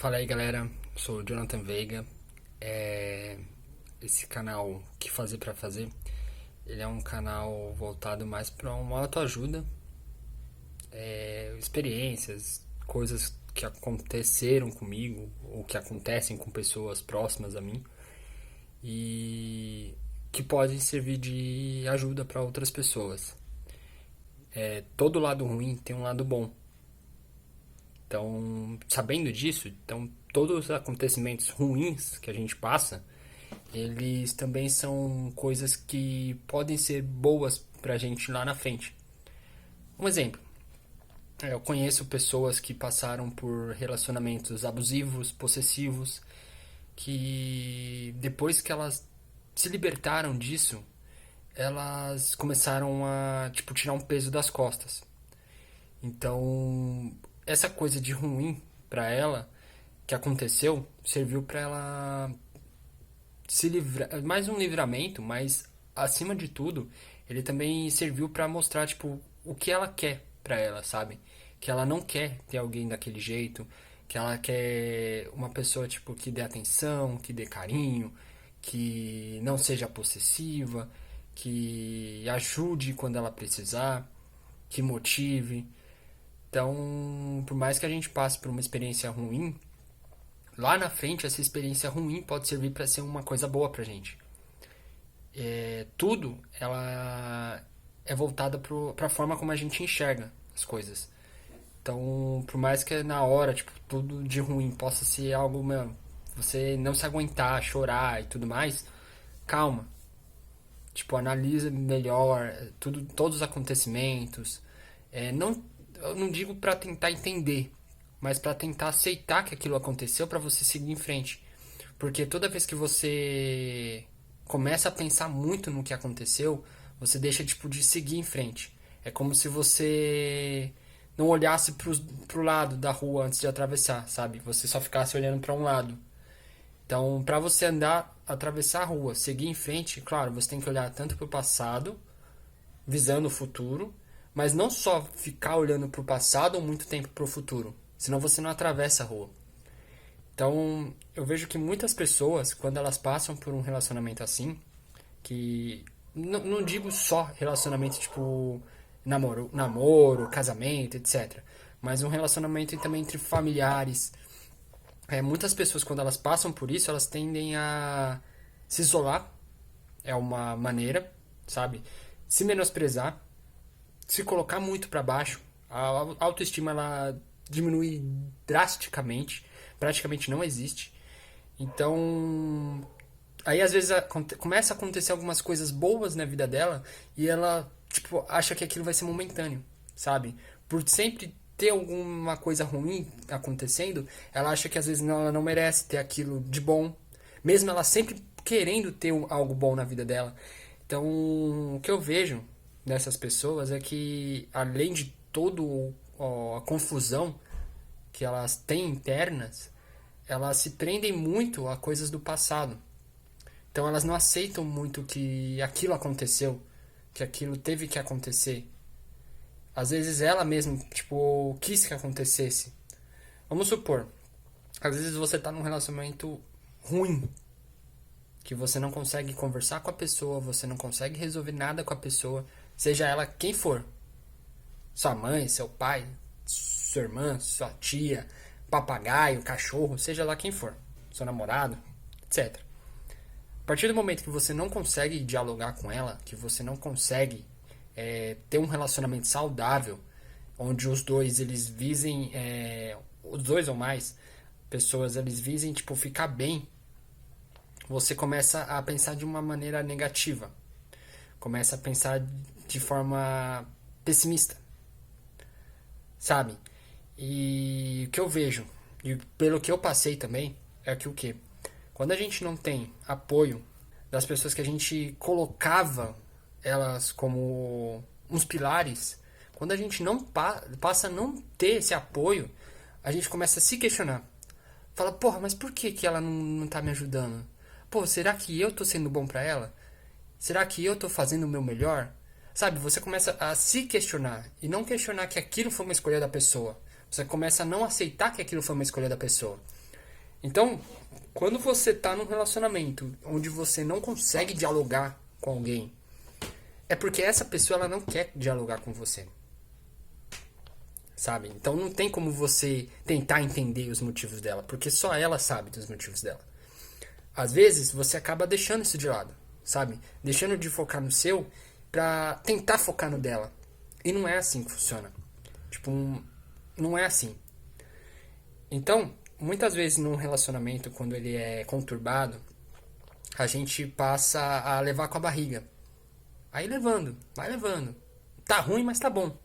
Fala aí, galera, sou o Jonathan Veiga. é, Esse canal Que Fazer Pra Fazer, ele é um canal voltado mais para uma autoajuda, experiências, coisas que aconteceram comigo ou que acontecem com pessoas próximas a mim e que podem servir de ajuda para outras pessoas. Todo lado ruim tem um lado bom. Então, sabendo disso, todos os acontecimentos ruins que a gente passa, eles também são coisas que podem ser boas pra gente lá na frente. Um exemplo, eu conheço pessoas que passaram por relacionamentos abusivos, possessivos, que depois que elas se libertaram disso, elas começaram a, tipo, tirar um peso das costas. Então, essa coisa de ruim pra ela que aconteceu serviu pra ela se livrar, mais um livramento, mas acima de tudo, ele também serviu pra mostrar tipo o que ela quer pra ela, sabe? Que ela não quer ter alguém daquele jeito, que ela quer uma pessoa tipo que dê atenção, que dê carinho, que não seja possessiva, que ajude quando ela precisar, que motive. Então, por mais que a gente passe por uma experiência ruim, lá na frente essa experiência ruim pode servir para ser uma coisa boa pra gente. Tudo ela é voltada para a forma como a gente enxerga as coisas. Então, por mais que na hora, tipo, tudo de ruim possa ser algo, mano, você não se aguentar, chorar e tudo mais, calma. Tipo, analisa melhor todos os acontecimentos. Não, eu não digo para tentar entender, mas para tentar aceitar que aquilo aconteceu para você seguir em frente. Porque toda vez que você começa a pensar muito no que aconteceu, você deixa tipo de seguir em frente. É como se você não olhasse pro lado da rua antes de atravessar, sabe? Você só ficasse olhando para um lado. Então, para você andar, atravessar a rua, seguir em frente, claro, você tem que olhar tanto para o passado, visando o futuro, mas não só ficar olhando para o passado ou muito tempo para o futuro, senão você não atravessa a rua. Então, eu vejo que muitas pessoas, quando elas passam por um relacionamento assim, que não digo só relacionamento tipo namoro, casamento, etc. Mas um relacionamento também entre familiares. Muitas pessoas, quando elas passam por isso, elas tendem a se isolar, é uma maneira, sabe? Se menosprezar, se colocar muito para baixo, a autoestima ela diminui drasticamente, praticamente não existe. Então, aí às vezes começa a acontecer algumas coisas boas na vida dela e ela tipo acha que aquilo vai ser momentâneo, sabe? Por sempre ter alguma coisa ruim acontecendo, ela acha que às vezes ela não merece ter aquilo de bom, mesmo ela sempre querendo ter algo bom na vida dela. Então, o que eu vejo dessas pessoas é que além de todo a confusão que elas têm internas, elas se prendem muito a coisas do passado. Então elas não aceitam muito que aquilo aconteceu, que aquilo teve que acontecer. Às vezes ela mesma, tipo, quis que acontecesse. Vamos supor, às vezes você tá num relacionamento ruim, que você não consegue conversar com a pessoa, você não consegue resolver nada com a pessoa, seja ela quem for. Sua mãe, seu pai, sua irmã, sua tia, papagaio, cachorro, seja lá quem for. Seu namorado, etc. A partir do momento que você não consegue dialogar com ela, que você não consegue ter um relacionamento saudável, onde os dois eles visem, os dois ou mais pessoas eles visem tipo ficar bem, você começa a pensar de uma maneira negativa, começa a pensar de forma pessimista, sabe? E o que eu vejo, e pelo que eu passei também, é que o que? Quando a gente não tem apoio das pessoas que a gente colocava elas como uns pilares, quando a gente não passa a não ter esse apoio, a gente começa a se questionar. Fala, porra, mas por que, que ela não tá me ajudando? Pô, será que eu tô sendo bom pra ela? Será que eu tô fazendo o meu melhor? Sabe, você começa a se questionar e não questionar que aquilo foi uma escolha da pessoa. Você começa a não aceitar que aquilo foi uma escolha da pessoa. Então, quando você tá num relacionamento onde você não consegue dialogar com alguém, é porque essa pessoa ela não quer dialogar com você. Sabe? Então não tem como você tentar entender os motivos dela, porque só ela sabe dos motivos dela. Às vezes você acaba deixando isso de lado, sabe? Deixando de focar no seu pra tentar focar no dela. E não é assim que funciona. Tipo, não é assim. Então, muitas vezes num relacionamento, quando ele é conturbado, a gente passa a levar com a barriga. Aí levando, vai levando. Tá ruim, mas tá bom.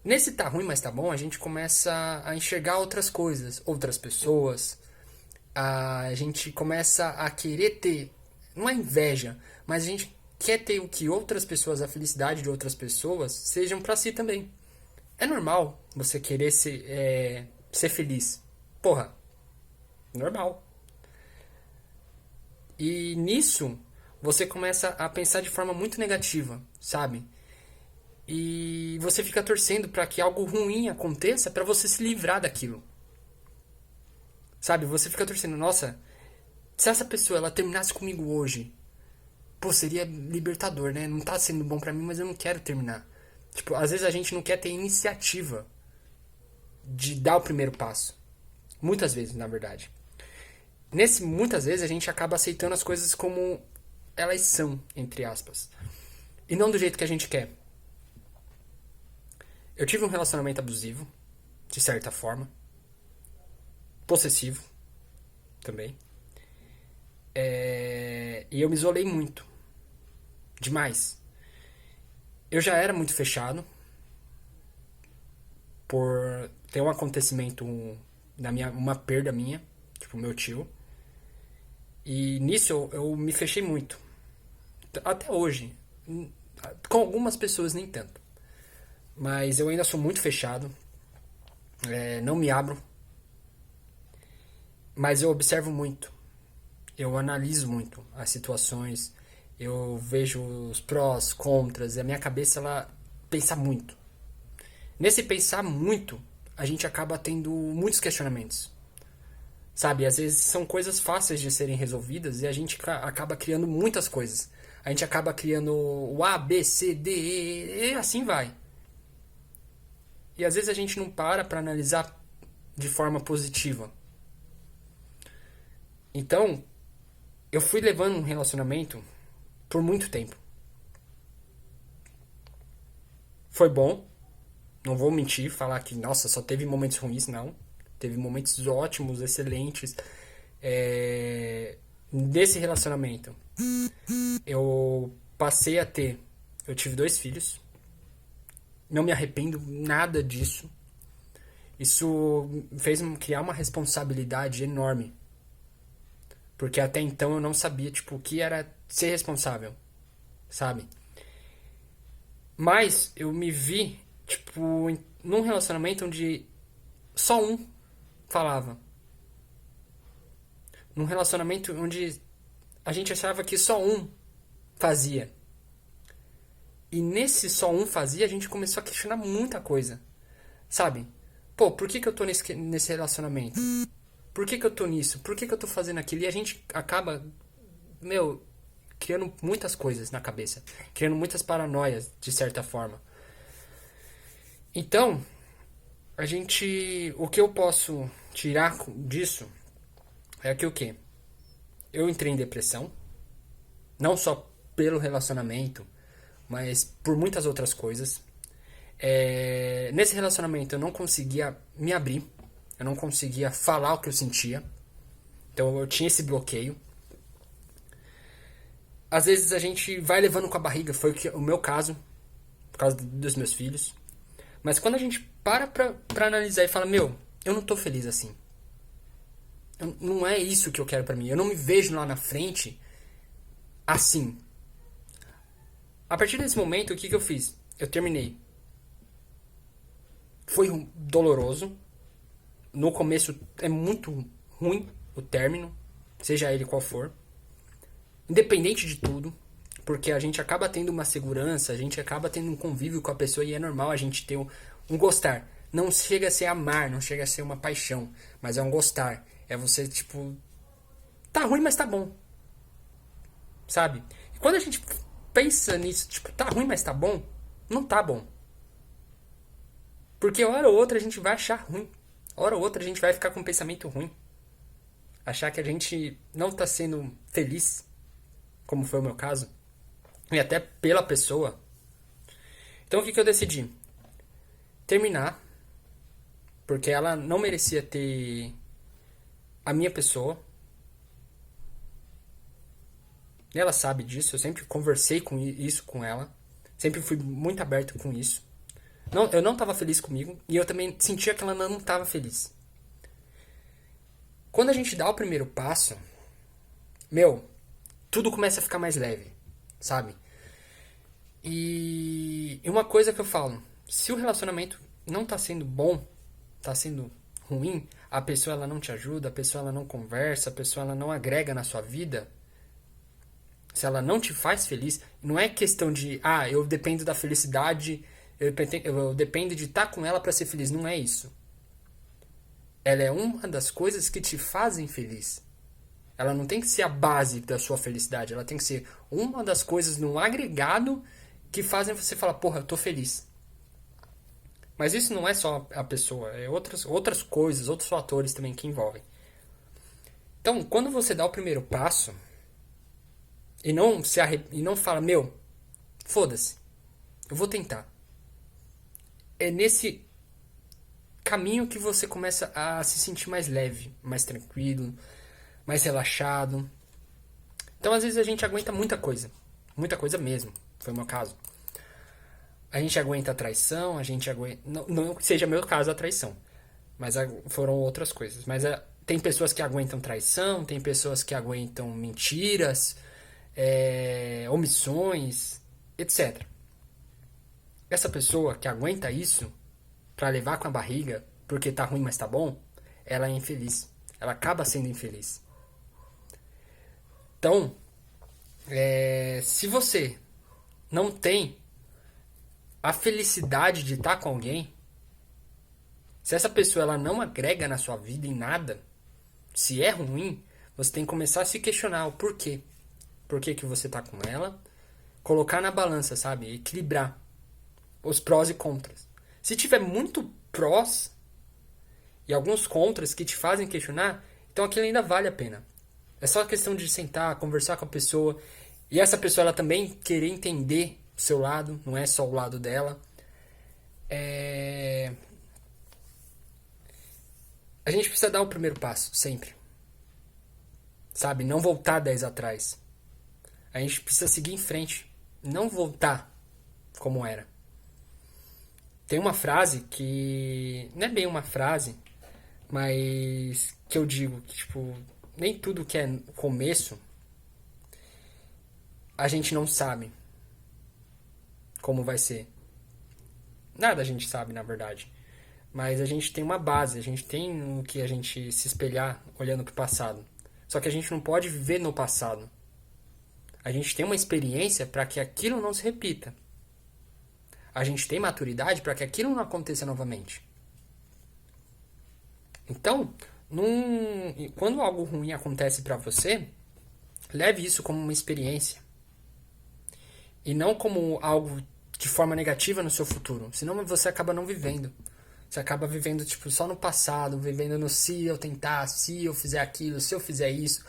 Nesse tá ruim, mas tá bom, a gente começa a enxergar outras coisas, outras pessoas. A gente começa a querer ter, não é inveja, mas a gente quer ter o que outras pessoas, a felicidade de outras pessoas, sejam pra si também. É normal você querer ser feliz. Porra, normal. E nisso, você começa a pensar de forma muito negativa, sabe? E você fica torcendo para que algo ruim aconteça para você se livrar daquilo. Sabe? Você fica torcendo, nossa, se essa pessoa ela terminasse comigo hoje, pô, seria libertador, né? Não tá sendo bom pra mim, mas eu não quero terminar. Tipo, às vezes a gente não quer ter iniciativa de dar o primeiro passo. Muitas vezes, na verdade. Muitas vezes a gente acaba aceitando as coisas como elas são, entre aspas. E não do jeito que a gente quer. Eu tive um relacionamento abusivo, de certa forma. Possessivo, também. E eu me isolei muito. Demais. Eu já era muito fechado. Por ter um acontecimento, uma perda minha. Tipo, meu tio. E nisso eu me fechei muito. Até hoje. Com algumas pessoas nem tanto. Mas eu ainda sou muito fechado. Não me abro. Mas eu observo muito. Eu analiso muito as situações. Eu vejo os prós, contras. E a minha cabeça, ela pensa muito. Nesse pensar muito, a gente acaba tendo muitos questionamentos. Sabe? Às vezes são coisas fáceis de serem resolvidas e a gente acaba criando muitas coisas. A gente acaba criando o A, B, C, D, E, e assim vai. E às vezes a gente não para analisar de forma positiva. Então, eu fui levando um relacionamento por muito tempo. Foi bom, não vou mentir, falar que, nossa, só teve momentos ruins, não. Teve momentos ótimos, excelentes. Nesse relacionamento, eu passei a ter... Eu tive 2 filhos. Não me arrependo nada disso. Isso fez criar uma responsabilidade enorme. Porque até então eu não sabia, tipo, o que era ser responsável, sabe? Mas eu me vi, tipo, num relacionamento onde só um falava. Num relacionamento onde a gente achava que só um fazia. E nesse só um fazia, a gente começou a questionar muita coisa. Sabe? Pô, por que eu tô nesse relacionamento? Por que eu tô nisso? Por que eu tô fazendo aquilo? E a gente acaba, criando muitas coisas na cabeça. Criando muitas paranoias, de certa forma. Então, o que eu posso tirar disso é que o quê? Eu entrei em depressão. Não só pelo relacionamento, mas por muitas outras coisas. Nesse relacionamento eu não conseguia me abrir. Eu não conseguia falar o que eu sentia. Então eu tinha esse bloqueio. Às vezes a gente vai levando com a barriga. Foi o meu caso. Por causa dos meus filhos. Mas quando a gente para pra analisar e fala, eu não tô feliz assim. Não é isso que eu quero pra mim. Eu não me vejo lá na frente assim. A partir desse momento, o que eu fiz? Eu terminei. Foi doloroso. No começo é muito ruim o término, seja ele qual for. Independente de tudo, porque a gente acaba tendo uma segurança, a gente acaba tendo um convívio com a pessoa e é normal a gente ter um gostar. Não chega a ser amar, não chega a ser uma paixão, mas é um gostar. É você, tipo, tá ruim, mas tá bom, sabe? E quando a gente pensa nisso, tipo, tá ruim, mas tá bom, não tá bom. Porque hora ou outra a gente vai achar ruim. Hora ou outra a gente vai ficar com um pensamento ruim. Achar que a gente não tá sendo feliz, como foi o meu caso. E até pela pessoa. Então o que eu decidi? Terminar. Porque ela não merecia ter a minha pessoa. E ela sabe disso. Eu sempre conversei com isso com ela. Sempre fui muito aberto com isso. Não, eu não estava feliz comigo. E eu também sentia que ela não estava feliz. Quando a gente dá o primeiro passo, meu, tudo começa a ficar mais leve, sabe? E uma coisa que eu falo, se o relacionamento não tá sendo bom, tá sendo ruim, a pessoa ela não te ajuda, a pessoa ela não conversa, a pessoa ela não agrega na sua vida, se ela não te faz feliz, não é questão de, eu dependo da felicidade, eu dependo de estar com ela para ser feliz, não é isso. Ela é uma das coisas que te fazem feliz. Ela não tem que ser a base da sua felicidade, ela tem que ser uma das coisas no agregado que fazem você falar, porra, eu tô feliz. Mas isso não é só a pessoa, é outras coisas, outros fatores também que envolvem. Então, quando você dá o primeiro passo e não fala, meu, foda-se, eu vou tentar. É nesse caminho que você começa a se sentir mais leve, mais tranquilo, mais relaxado. Então, às vezes a gente aguenta muita coisa mesmo, foi o meu caso. A gente aguenta a traição, a gente aguenta. Não que seja meu caso a traição, mas foram outras coisas. Mas tem pessoas que aguentam traição, tem pessoas que aguentam mentiras, omissões, etc. Essa pessoa que aguenta isso pra levar com a barriga, porque tá ruim, mas tá bom, ela é infeliz. Ela acaba sendo infeliz. Então, se você não tem a felicidade de estar com alguém, se essa pessoa ela não agrega na sua vida em nada, se é ruim, você tem que começar a se questionar o porquê. Por que que você tá com ela? Colocar na balança, sabe? Equilibrar os prós e contras. Se tiver muito prós e alguns contras que te fazem questionar, então aquilo ainda vale a pena. É só questão de sentar, conversar com a pessoa e essa pessoa ela também querer entender o seu lado, não é só o lado dela. A gente precisa dar o primeiro passo, sempre. Sabe? Não voltar 10 atrás. A gente precisa seguir em frente. Não voltar como era. Tem uma frase que. Não é bem uma frase, mas que eu digo que, tipo, nem tudo que é começo a gente não sabe como vai ser. Nada a gente sabe, na verdade. Mas a gente tem uma base, a gente tem o que a gente se espelhar olhando para o passado. Só que a gente não pode viver no passado. A gente tem uma experiência para que aquilo não se repita. A gente tem maturidade para que aquilo não aconteça novamente. Então, quando algo ruim acontece para você, leve isso como uma experiência. E não como algo de forma negativa no seu futuro. Senão você acaba não vivendo. Você acaba vivendo tipo só no passado, vivendo no se eu tentar, se eu fizer aquilo, se eu fizer isso.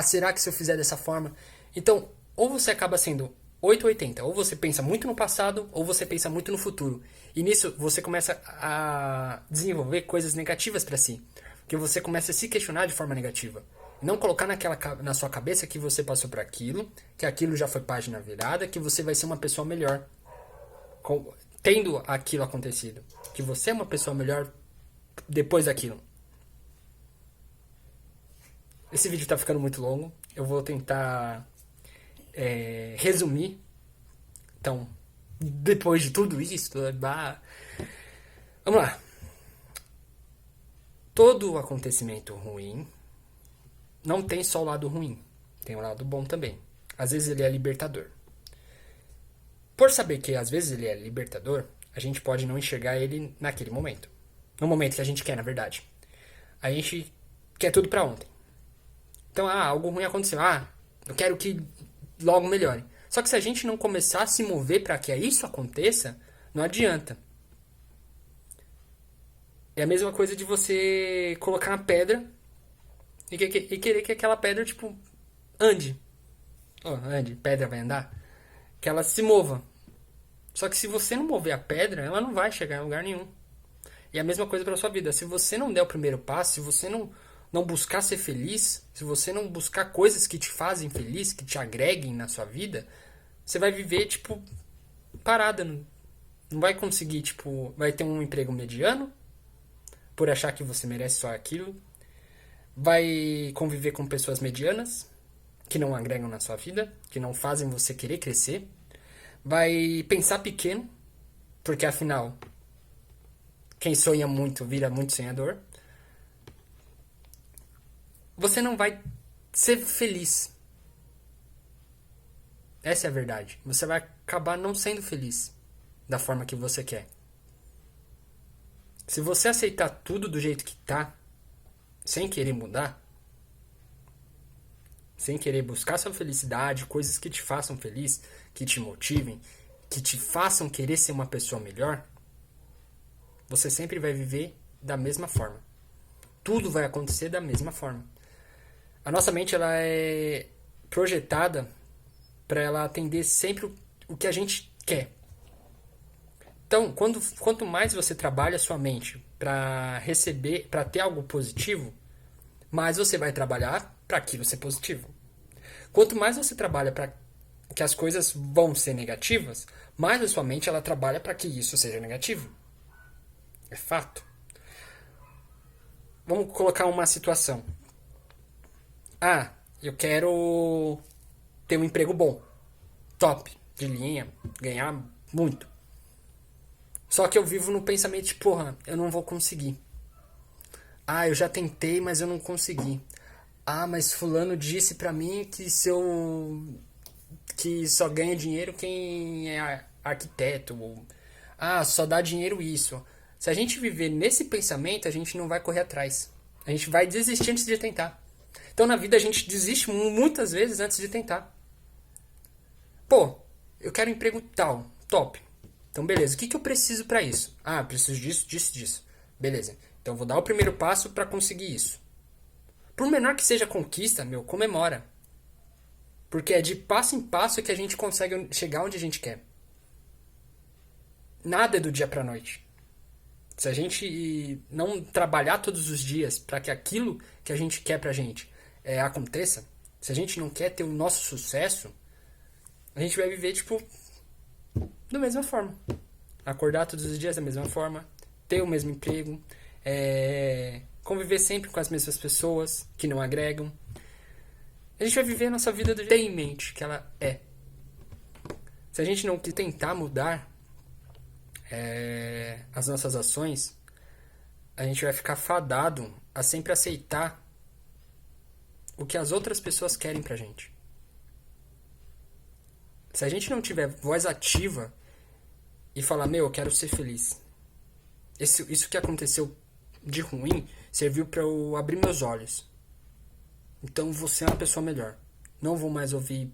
Será que se eu fizer dessa forma? Então, ou você acaba sendo 880, ou você pensa muito no passado, ou você pensa muito no futuro. E nisso você começa a desenvolver coisas negativas para si. Porque você começa a se questionar de forma negativa. Não colocar na sua cabeça que você passou por aquilo, que aquilo já foi página virada, que você vai ser uma pessoa melhor tendo aquilo acontecido. Que você é uma pessoa melhor depois daquilo. Esse vídeo tá ficando muito longo. Eu vou tentar resumir. Então, depois de tudo isso, vamos lá. Todo acontecimento ruim não tem só o lado ruim. Tem o lado bom também. Às vezes ele é libertador. Por saber que às vezes ele é libertador, a gente pode não enxergar ele naquele momento. No momento que a gente quer, na verdade. A gente quer tudo pra ontem. Então, algo ruim aconteceu. Eu quero que logo melhore. Só que se a gente não começar a se mover para que isso aconteça, não adianta. É a mesma coisa de você colocar uma pedra e querer que aquela pedra, tipo, ande. Ande, pedra vai andar. Que ela se mova. Só que se você não mover a pedra, ela não vai chegar em lugar nenhum. E a mesma coisa para sua vida. Se você não der o primeiro passo, se você não buscar ser feliz, se você não buscar coisas que te fazem feliz, que te agreguem na sua vida, você vai viver, tipo, parada. Não vai conseguir, tipo, vai ter um emprego mediano, por achar que você merece só aquilo. Vai conviver com pessoas medianas, que não agregam na sua vida, que não fazem você querer crescer. Vai pensar pequeno, porque afinal, quem sonha muito vira muito sonhador. Você não vai ser feliz. Essa é a verdade. Você vai acabar não sendo feliz da forma que você quer. Se você aceitar tudo do jeito que tá, sem querer mudar, sem querer buscar sua felicidade, coisas que te façam feliz, que te motivem, que te façam querer ser uma pessoa melhor, você sempre vai viver da mesma forma. Tudo vai acontecer da mesma forma. A nossa mente ela é projetada para ela atender sempre o que a gente quer. Então, quanto mais você trabalha a sua mente para receber, para ter algo positivo, mais você vai trabalhar para aquilo ser positivo. Quanto mais você trabalha para que as coisas vão ser negativas, mais a sua mente ela trabalha para que isso seja negativo. É fato. Vamos colocar uma situação. Eu quero ter um emprego bom, top, de linha, ganhar muito. Só que eu vivo no pensamento de, porra, eu não vou conseguir. Eu já tentei, mas eu não consegui. Mas fulano disse pra mim que se eu que só ganha dinheiro quem é arquiteto. Só dá dinheiro isso. Se a gente viver nesse pensamento, a gente não vai correr atrás. A gente vai desistir antes de tentar. Então na vida a gente desiste muitas vezes antes de tentar. Pô, eu quero um emprego tal, top. Então beleza, o que eu preciso pra isso? Preciso disso, disso, disso. Beleza, então eu vou dar o primeiro passo pra conseguir isso. Por menor que seja a conquista, comemora. Porque é de passo em passo que a gente consegue chegar onde a gente quer. Nada é do dia pra noite. Se a gente não trabalhar todos os dias para que aquilo que a gente quer pra gente aconteça, se a gente não quer ter o nosso sucesso, a gente vai viver, tipo, da mesma forma. Acordar todos os dias da mesma forma, ter o mesmo emprego, conviver sempre com as mesmas pessoas que não agregam. A gente vai viver a nossa vida do jeito que tem em mente que ela é. Se a gente não tentar mudar as nossas ações, a gente vai ficar fadado a sempre aceitar o que as outras pessoas querem pra gente. Se a gente não tiver voz ativa e falar, eu quero ser feliz. Isso que aconteceu de ruim serviu pra eu abrir meus olhos. Então você é uma pessoa melhor. Não vou mais ouvir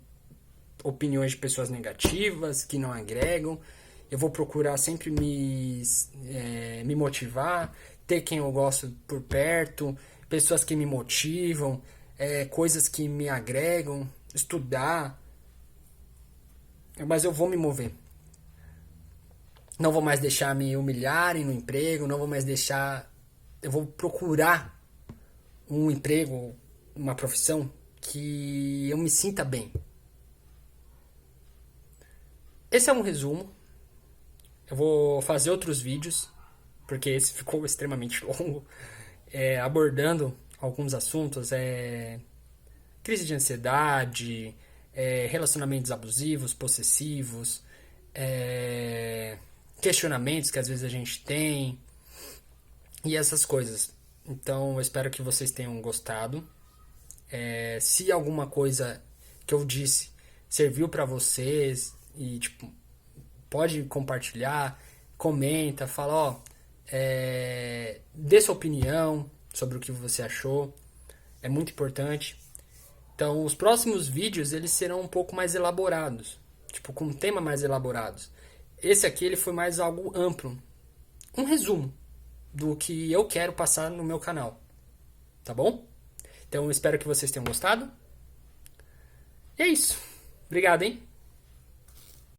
opiniões de pessoas negativas, que não agregam. Eu vou procurar sempre me motivar, ter quem eu gosto por perto, pessoas que me motivam, coisas que me agregam, estudar. Mas eu vou me mover. Não vou mais deixar me humilharem no emprego, não vou mais deixar... Eu vou procurar um emprego, uma profissão que eu me sinta bem. Esse é um resumo. Eu vou fazer outros vídeos, porque esse ficou extremamente longo, abordando alguns assuntos, crise de ansiedade, relacionamentos abusivos, possessivos, questionamentos que às vezes a gente tem, e essas coisas. Então eu espero que vocês tenham gostado. Se alguma coisa que eu disse serviu pra vocês, e tipo, pode compartilhar, comenta, fala, dê sua opinião sobre o que você achou. é muito importante. Então, os próximos vídeos eles serão um pouco mais elaborados, tipo com um tema mais elaborados. Esse aqui ele foi mais algo amplo, um resumo do que eu quero passar no meu canal, tá bom? Então, eu espero que vocês tenham gostado. E é isso. Obrigado, hein?